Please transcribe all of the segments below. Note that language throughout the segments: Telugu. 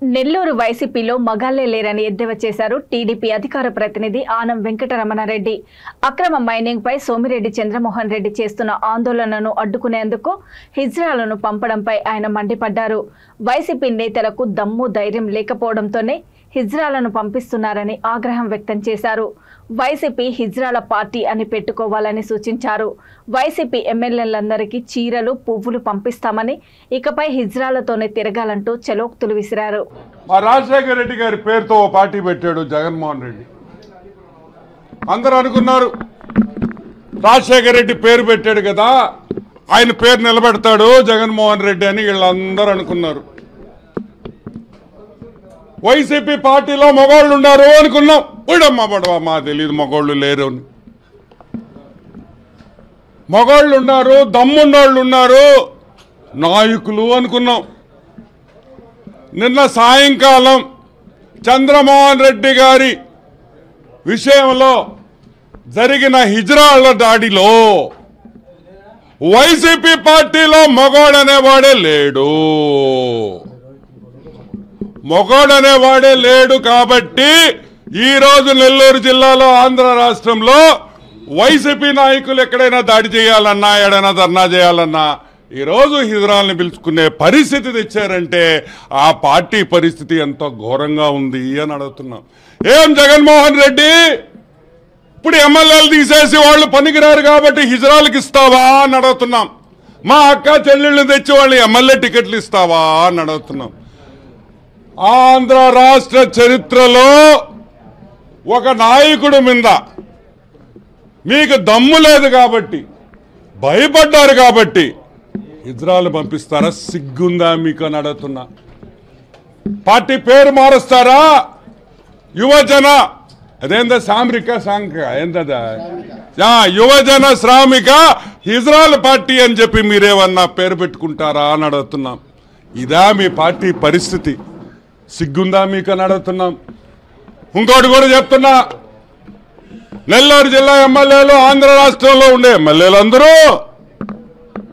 నెల్లూరు వైసీపీలో మగాళ్లే లేరని ఎద్దేవా చేశారు టీడీపీ అధికార ప్రతినిధి ఆనం వెంకటరమణారెడ్డి. అక్రమ మైనింగ్ పై సోమిరెడ్డి చంద్రమోహన్ రెడ్డి చేస్తున్న ఆందోళనను అడ్డుకునేందుకు హిజ్రాలను పంపడంపై ఆయన మండిపడ్డారు. వైసీపీ నేతలకు దమ్ము ధైర్యం లేకపోవడంతోనే హిజ్రాలను పంపిస్తున్నారని ఆగ్రహం వ్యక్తం చేశారు. వైసీపీ హిజ్రాల పార్టీ అని పెట్టుకోవాలని సూచించారు. వైసీపీ ఎమ్మెల్యేలందరికీ చీరలు పువ్వులు పంపిస్తామని, ఇకపై హిజ్రాలతోనే తిరగాలంటూ చెలోక్తులు విసిరారు. మా రాజశేఖర రెడ్డి గారి పేరుతో పార్టీ పెట్టాడు జగన్మోహన్ రెడ్డి. అందరూ అనుకున్నారు రాజశేఖర రెడ్డి పేరు పెట్టాడు కదా, ఆయన పేరు నిలబెడతాడు జగన్మోహన్ రెడ్డి అని వీళ్ళందరూ అనుకున్నారు. వైసీపీ పార్టీలో మగవాళ్ళు ఉన్నారు అనుకున్నాం. ఉడమ్మా పడవా మా తెలియదు మగవాళ్ళు లేరు అని. మగవాళ్ళు ఉన్నారు, దమ్మున్నోళ్ళు ఉన్నారు, నాయకులు అనుకున్నాం. నిన్న సాయంకాలం చంద్రమోహన్ రెడ్డి గారి విషయంలో జరిగిన హిజ్రాల దాడిలో వైసీపీ పార్టీలో మగవాడనేవాడే లేడు. మగవాడనేవాడే లేడు కాబట్టి ఈరోజు నెల్లూరు జిల్లాలో ఆంధ్ర రాష్ట్రంలో వైసీపీ నాయకులు ఎక్కడైనా దాడి చేయాలన్నా, ఎక్కడైనా ధర్నా చేయాలన్నా ఈరోజు హిజ్రాల్ని పిలుచుకునే పరిస్థితి తెచ్చారంటే ఆ పార్టీ పరిస్థితి ఎంత ఘోరంగా ఉంది అని అడుగుతున్నాం. ఏం జగన్మోహన్ రెడ్డి ఇప్పుడు ఎమ్మెల్యేలు తీసేసి వాళ్ళు పనికిరారు కాబట్టి హిజ్రాలకు ఇస్తావా అని అడుగుతున్నాం. మా అక్క చెల్లెళ్ళని తెచ్చి వాళ్ళు ఎమ్మెల్యే టికెట్లు ఇస్తావా అని అడుగుతున్నాం. ఆంధ్ర రాష్ట్ర చరిత్రలో ఒక నాయకుడు మీద మీకు దమ్ము లేదు కాబట్టి, భయపడ్డారు కాబట్టి హిజ్రాలు పంపిస్తారా? సిగ్గుందా మీకు అని అడుగుతున్నా. పార్టీ పేరు మారుస్తారా? యువజన అదేందా సామ్రిక సాంక ఏందా యువజన శ్రామిక హిజ్రాల్ పార్టీ అని చెప్పి మీరేమన్నా పేరు పెట్టుకుంటారా అని అడుగుతున్నాం. ఇదా మీ పార్టీ పరిస్థితి? సిగ్గుందా మీకు అని అడుగుతున్నాం. ఇంకోటి కూడా చెప్తున్నా, నెల్లూరు జిల్లా ఎమ్మెల్యేలు ఆంధ్ర రాష్ట్రంలో ఉండే ఎమ్మెల్యేలు అందరూ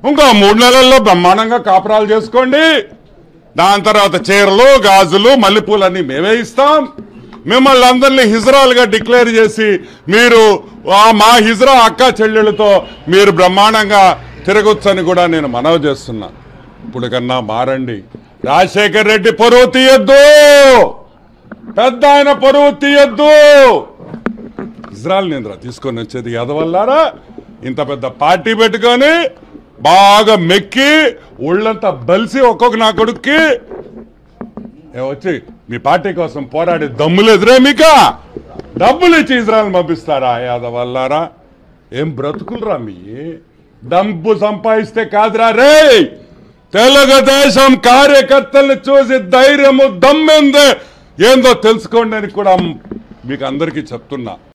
ఇంకో 3 నెలల్లో బ్రహ్మాండంగా కాపురాలు చేసుకోండి. దాని తర్వాత చీరలు, గాజులు, మల్లెపూలన్నీ మేమే ఇస్తాం. మిమ్మల్ని అందరినీ హిజ్రాలుగా డిక్లేర్ చేసి మీరు మా హిజ్రా అక్క చెల్లెళ్ళతో మీరు బ్రహ్మాండంగా తిరగొచ్చని కూడా నేను మనవి చేస్తున్నా. ఇప్పుడు కన్నా మారండి. రాజశేఖర్ రెడ్డి పరువు తీయొద్దు, పెద్ద ఆయన పరువు తీయొద్దు. ఇజ్రాయల్ నింద్ర తీసుకొని వచ్చేది ఎదవల్లారా? ఇంత పెద్ద పార్టీ పెట్టుకొని బాగా మెక్కి ఒళ్ళంతా బలిసి ఒక్కొక్క నా కొడుక్కి వచ్చి మీ పార్టీ కోసం పోరాడి దమ్ములు ఎదురే మీకా? డబ్బులు ఇచ్చి ఇజ్రాయల్ పంపిస్తారా యాదవల్లారా? ఏం బ్రతుకులరా మీ? డబ్బు సంపాదిస్తే కాదురా రే. తెలుగుదేశం కార్యకర్తల్ని చూసి ధైర్యము దమ్మెందే ఏందో తెలుసుకోండి అని కూడా మీకు అందరికీ చెప్తున్నా.